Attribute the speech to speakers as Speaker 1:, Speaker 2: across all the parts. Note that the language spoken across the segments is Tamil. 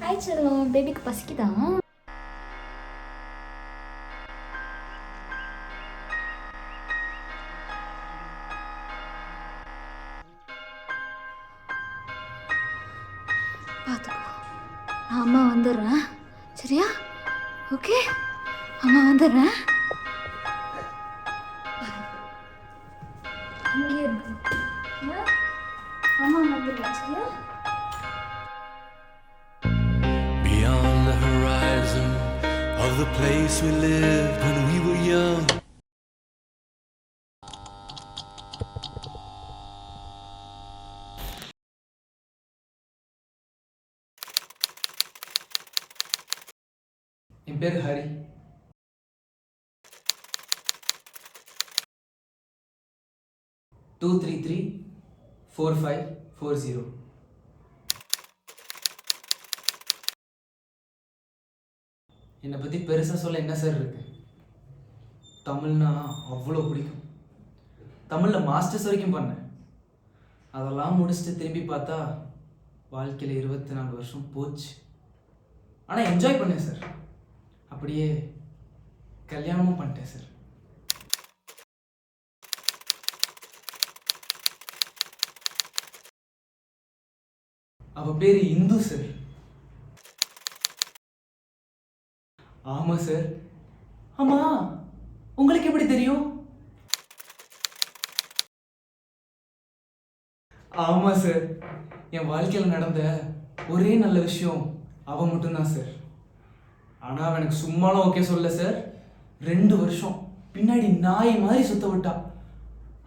Speaker 1: ஹாய் செல்லம், பேபிக்கு பசிக்குதா? பார்த்துக்கோ, நான் அம்மா வந்துடுறேன். சரியா? ஓகே, அம்மா வந்துடுறேன். இங்கே இருக்கு. அம்மா வந்துடுறேன். சரியா?
Speaker 2: Beyond the horizon of the place we lived when we were young.
Speaker 3: என் பேர் ஹரி. டூ 3-3-4540. என்னை பற்றி பெருசாக சொல்ல என்ன சார் இருக்கு? தமிழ்னா அவ்வளோ பிடிக்கும். தமிழில் மாஸ்டர்ஸ் வரைக்கும் பண்ணேன். அதெல்லாம் முடிச்சுட்டு திரும்பி பார்த்தா வாழ்க்கையில் 24 வருஷம் போச்சு. ஆனால் என்ஜாய் பண்ணேன் சார். அப்படியே கல்யாணமும் பண்ணிட்டேன் சார். அவ பேர் இந்து சார். ஆமா சார். ஆமா, உங்களுக்கு எப்படி தெரியும்? ஆமா சார், என் வாழ்க்கையில் நடந்த ஒரே நல்ல விஷயம் அவ மட்டும்தான் சார். ஆனால் அவன் எனக்கு சும்மாலாம் ஓகே சொல்ல சார். 2 வருஷம் பின்னாடி நாய் மாதிரி சுத்த விட்டா.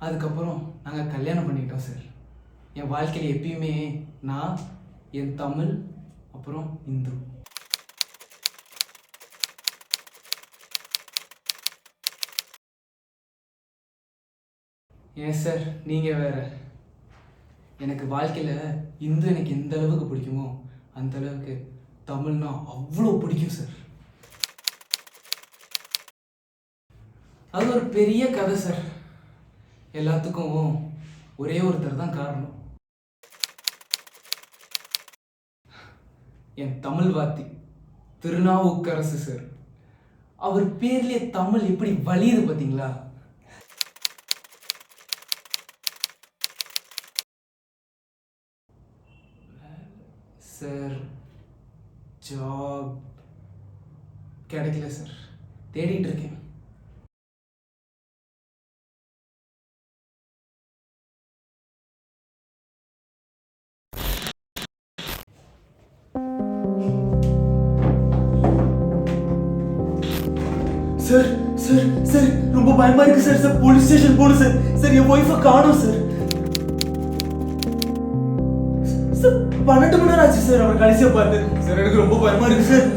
Speaker 3: அதுக்கப்புறம் நாங்கள் கல்யாணம் பண்ணிக்கிட்டோம் சார். என் வாழ்க்கையில் எப்பயுமே நான், என் தமிழ், அப்புறம் இந்து. ஏன் சார் நீங்கள் வேற. எனக்கு வாழ்க்கையில் இந்து எனக்கு எந்த அளவுக்கு பிடிக்குமோ அந்த அளவுக்கு தமிழ்னா அவ்வளோ பிடிக்கும் சார். அது ஒரு பெரிய கதை சார். எல்லாத்துக்கும் ஒரே ஒருத்தர் தான் காரணம். என் தமிழ் வாத்தி திருநாவுக்கரசு சார். அவர் பேர்லயே தமிழ் எப்படி வலியுது பார்த்தீங்களா? சார் ஜாப் கிடைக்கல சார். தேடிட்டு இருக்கேன். சார் சார் சார் ரொம்ப பயமா இருக்கு சார். சார் போலீஸ் ஸ்டேஷன் போகணும் சார். சார் என் ஒய்ஃபை காணோம் சார். சார் 12 மணி நேரம் ஆச்சு சார் அவரை கடைசியா பார்த்து. சார் எனக்கு ரொம்ப பயமா இருக்கு சார்.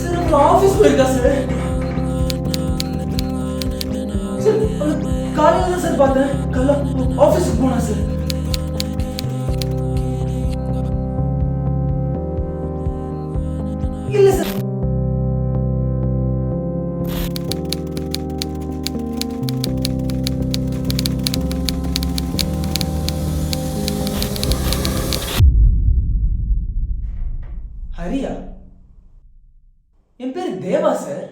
Speaker 3: சார் அவங்க ஆஃபீஸ் போயிருக்கா சார். சார் காலையில தான் சார் பார்த்தேன். காலைல ஆஃபீஸுக்கு போனா சார். இல்ல சார். ஹரியா? என் பேர் தேவா sir.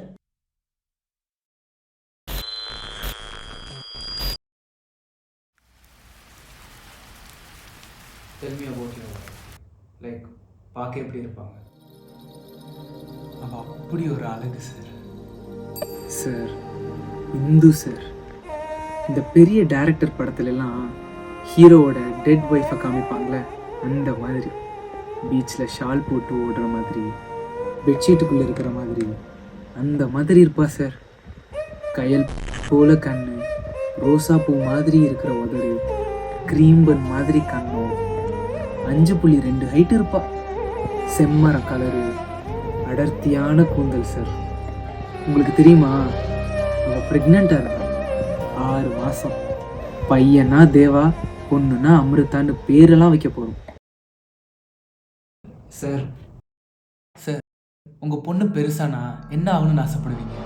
Speaker 3: Tell me about your wife. Like, பார்க்க எப்படி இருப்பாங்க? அவ அப்படி ஒரு அழகு சார்.
Speaker 4: சார் இந்து சார், இந்த பெரிய டைரக்டர் படத்துலலாம் ஹீரோவோட டெட் ஒய்ஃபை காமிப்பாங்களே அந்த மாதிரி, பீச்சில் ஷால் போட்டு ஓடுற மாதிரி, பெட்ஷீட்டுக்குள்ளே இருக்கிற மாதிரி அந்த மாதிரி இருப்பா சார். கயல் போல கண்ணு, ரோசா பூ மாதிரி இருக்கிற உதடு, கிரீம்பன் மாதிரி கண்ணும், 5.2 ஹைட் இருப்பா, செம்மர கலரு, அடர்த்தியான கூந்தல் சார். உங்களுக்கு தெரியுமா, அவள் ப்ரெக்னெண்ட்டாக இருக்கா. 6 மாதம். பையனா தேவா, பொண்ணுன்னா அமிர்தான்னு பேரெல்லாம் வைக்க போகிறோம்.
Speaker 3: சார் சார் உங்கள் பொண்ணு பெருசானா என்ன ஆகணும்னு ஆசைப்படுவீங்க?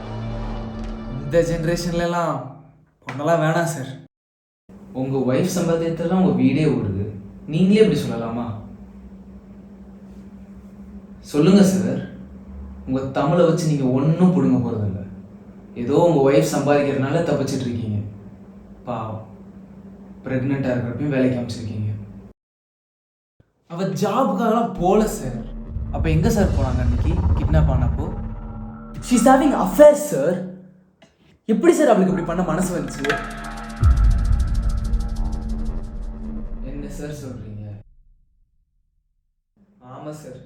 Speaker 3: இந்த ஜென்ரேஷன்லலாம் பொண்ணெல்லாம் வேணாம் சார். உங்கள் ஒய்ஃப் சம்பாத்தியத்தெல்லாம் உங்கள் வீடே ஓடுது, நீங்களே இப்படி சொல்லலாமா? சொல்லுங்கள் சார், உங்கள் தமிழை வச்சு நீங்கள் ஒன்றும் பிடுங்க போகிறதில்ல. ஏதோ உங்கள் ஒய்ஃப் சம்பாதிக்கிறதுனால தப்பிச்சிட்டு இருக்கீங்க. பாவம், ப்ரெக்னெண்ட்டாக இருக்கிறப்பையும் வேலைக்கு அமைச்சிருக்கீங்க. அவள் ஜாபுக்காகலாம் போகல சார். அப்போ எங்கே சார் போனாங்க அன்னைக்கு கிட்னாப் ஆனப்போ? She's having affairs sir. எப்படி சார் அவளுக்கு இப்படி பண்ண மனசு வந்துச்சு? என்ன சார் சொல்கிறீங்க? ஆமாம் சார்,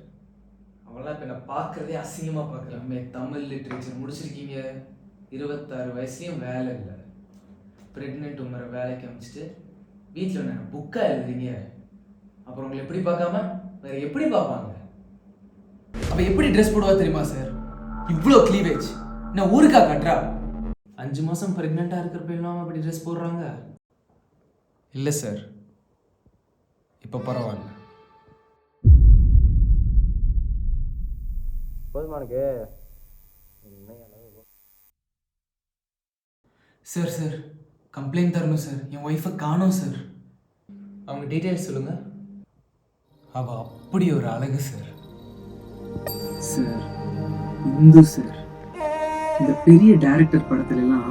Speaker 3: அவளாம் இப்போ என்னை பார்க்குறதே அசிங்கமாக பார்க்குறாங்க. தமிழ் லிட்ரேச்சர் முடிச்சிருக்கீங்க, 26 வயசுலேயும் வேலை இல்லை, ப்ரெக்னென்ட் உமரை வேலைக்கு அமைச்சிட்டு வீட்டில் நான் புக்காக எழுதுறீங்க. அப்புறம் உங்களை எப்படி பார்க்காம வேறு எப்படி பார்ப்பாங்க? அப்போ எப்படி ட்ரெஸ் போடுவா தெரியுமா சார்? இவ்வளோ க்ளீவேஜ் நான் ஊருக்கா கட்டுறா? 5 மாதம் ப்ரெக்னெண்ட்டாக இருக்கிறப்ப இல்லாமல் அப்படி ட்ரெஸ் போடுறாங்க? இல்லை சார், இப்போ பரவாயில்ல. சார் சார் கம்ப்ளைண்ட் தரணும் சார். என் ஒய்ஃபை காணோம் சார். அவங்க டீட்டெயில்ஸ் சொல்லுங்கள். அவள் அப்படி ஒரு அழகு சார்.
Speaker 4: சார், இந்து சார், இந்த பெரிய டைரக்டர் படத்துலலாம்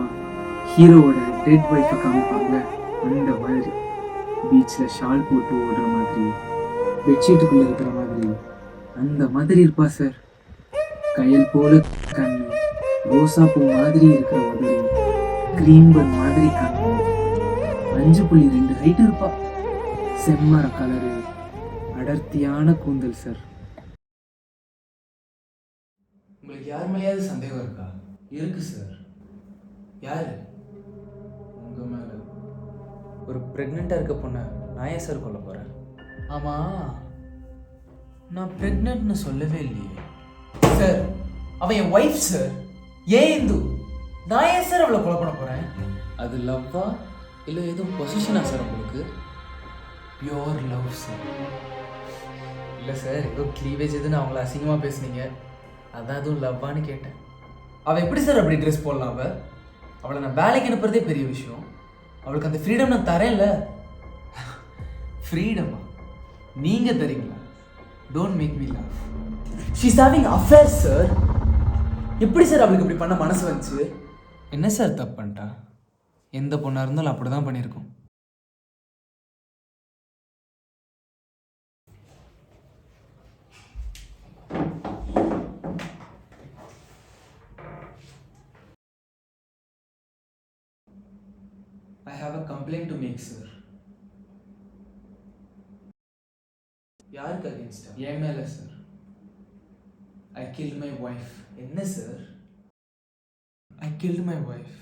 Speaker 4: ஹீரோவோட டெட் ஒய்ஃபை காமிப்பாங்க. அந்த மாதிரி பீச்சில் ஷால் போட்டு ஓடுற மாதிரி, பெட்ஷீட்டுக்குள்ளே இருக்கிற மாதிரி, அந்த மாதிரி இருப்பா சார். கையல் போல கண்ணு, ரோசா பூ மாதிரி இருக்கிற உதவி, கிரீம் பன் மாதிரி கண்ணு, 5.2 ஹைட் இருப்பா. செம்மர கலரு, அடர்த்தியான கூந்தல் சார்.
Speaker 3: உங்களுக்கு யார் மேலேயாவது சந்தேகம் இருக்கா? இருக்கு சார். யார்? உங்கள் மேலே. ஒரு ப்ரெக்னெண்ட்டாக இருக்க பொண்ணை நான் ஏன் சார் கொல்ல போகிறேன்? ஆமாம், நான் ப்ரெக்னென்ட்னு சொல்லவே இல்லையே சார். அவன் என் ஒய்ஃப் சார். ஏன் இந்து? நான் ஏன் சார் அவளை கொலை பண்ண போகிறேன்? அது லவ்வா இல்லை எதுவும் பொசிஷனா சார் உங்களுக்கு? Pure love sir. இல்லை சார், ஏதோ க்ளீவேஜ் எதுன்னு அவங்கள அசிங்கமாக பேசுனீங்க, அதான் அதுவும் லவ்வான்னு கேட்டேன். அவள் எப்படி சார் அப்படி ட்ரெஸ் போடலாம்? அவளை நான் வேலைக்கு அனுப்புறதே பெரிய விஷயம். அவளுக்கு அந்த ஃப்ரீடம் நான் தரேன்ல. ஃப்ரீடமா நீங்கள் தரீங்களா? Don't make me love. She's having affairs sir. எப்படி சார் அவளுக்கு இப்படி பண்ண மனசு வந்துச்சு? என்ன சார் தப்பு பண்ணிட்டா? எந்த பொண்ணாக இருந்தாலும் அப்படி தான் பண்ணியிருக்கோம். I have a complaint to make, sir. யாருக்கு அகேன்ஸ்டா? என் மேலே sir. I killed my wife. என்ன sir? I killed my wife.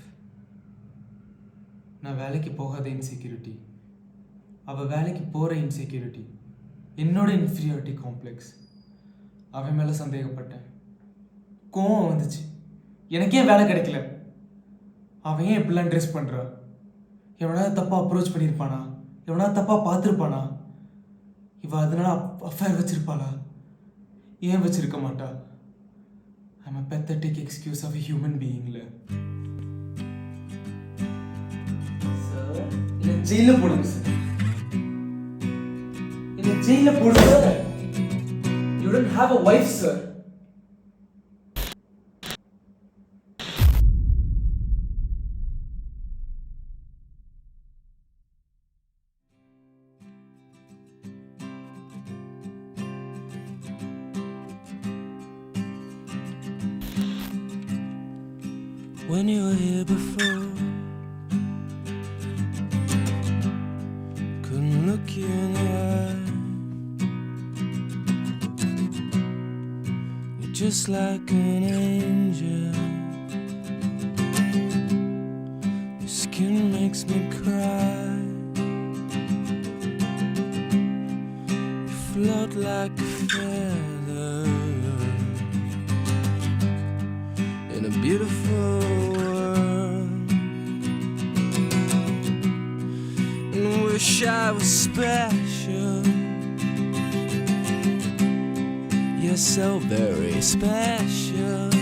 Speaker 3: நான் வேலைக்கு போகாத இன்செக்யூரிட்டி, அவள் வேலைக்கு போகிற இன்செக்யூரிட்டி, என்னோட இன்ஃபீரியாரிட்டி காம்ப்ளெக்ஸ், அவன் மேலே சந்தேகப்பட்டேன். கோவம் வந்துச்சு. எனக்கே வேலை கிடைக்கல, அவன் ஏன் இப்படிலாம் ட்ரெஸ் பண்ணுறான்? எவனாவது தப்பாக அப்ரோச் பண்ணியிருப்பானா? எவனாவது தப்பாக பார்த்துருப்பானா? இவள் அதனால அஃபேர் வச்சிருப்பாளா? ஏன் வச்சிருக்க மாட்டா? I'm a pathetic excuse of a human பீயிங்ல. சார், என்னை ஜெயிலில் போடுங்க சார். என்னை ஜெயிலில் போடுங்க sir. You don't have a wife sir.
Speaker 2: When you were here before, couldn't look you in the eye. You're just like an angel. Your skin makes me cry. You float like a feather in a beautiful world, and wish I was special. You're so very special.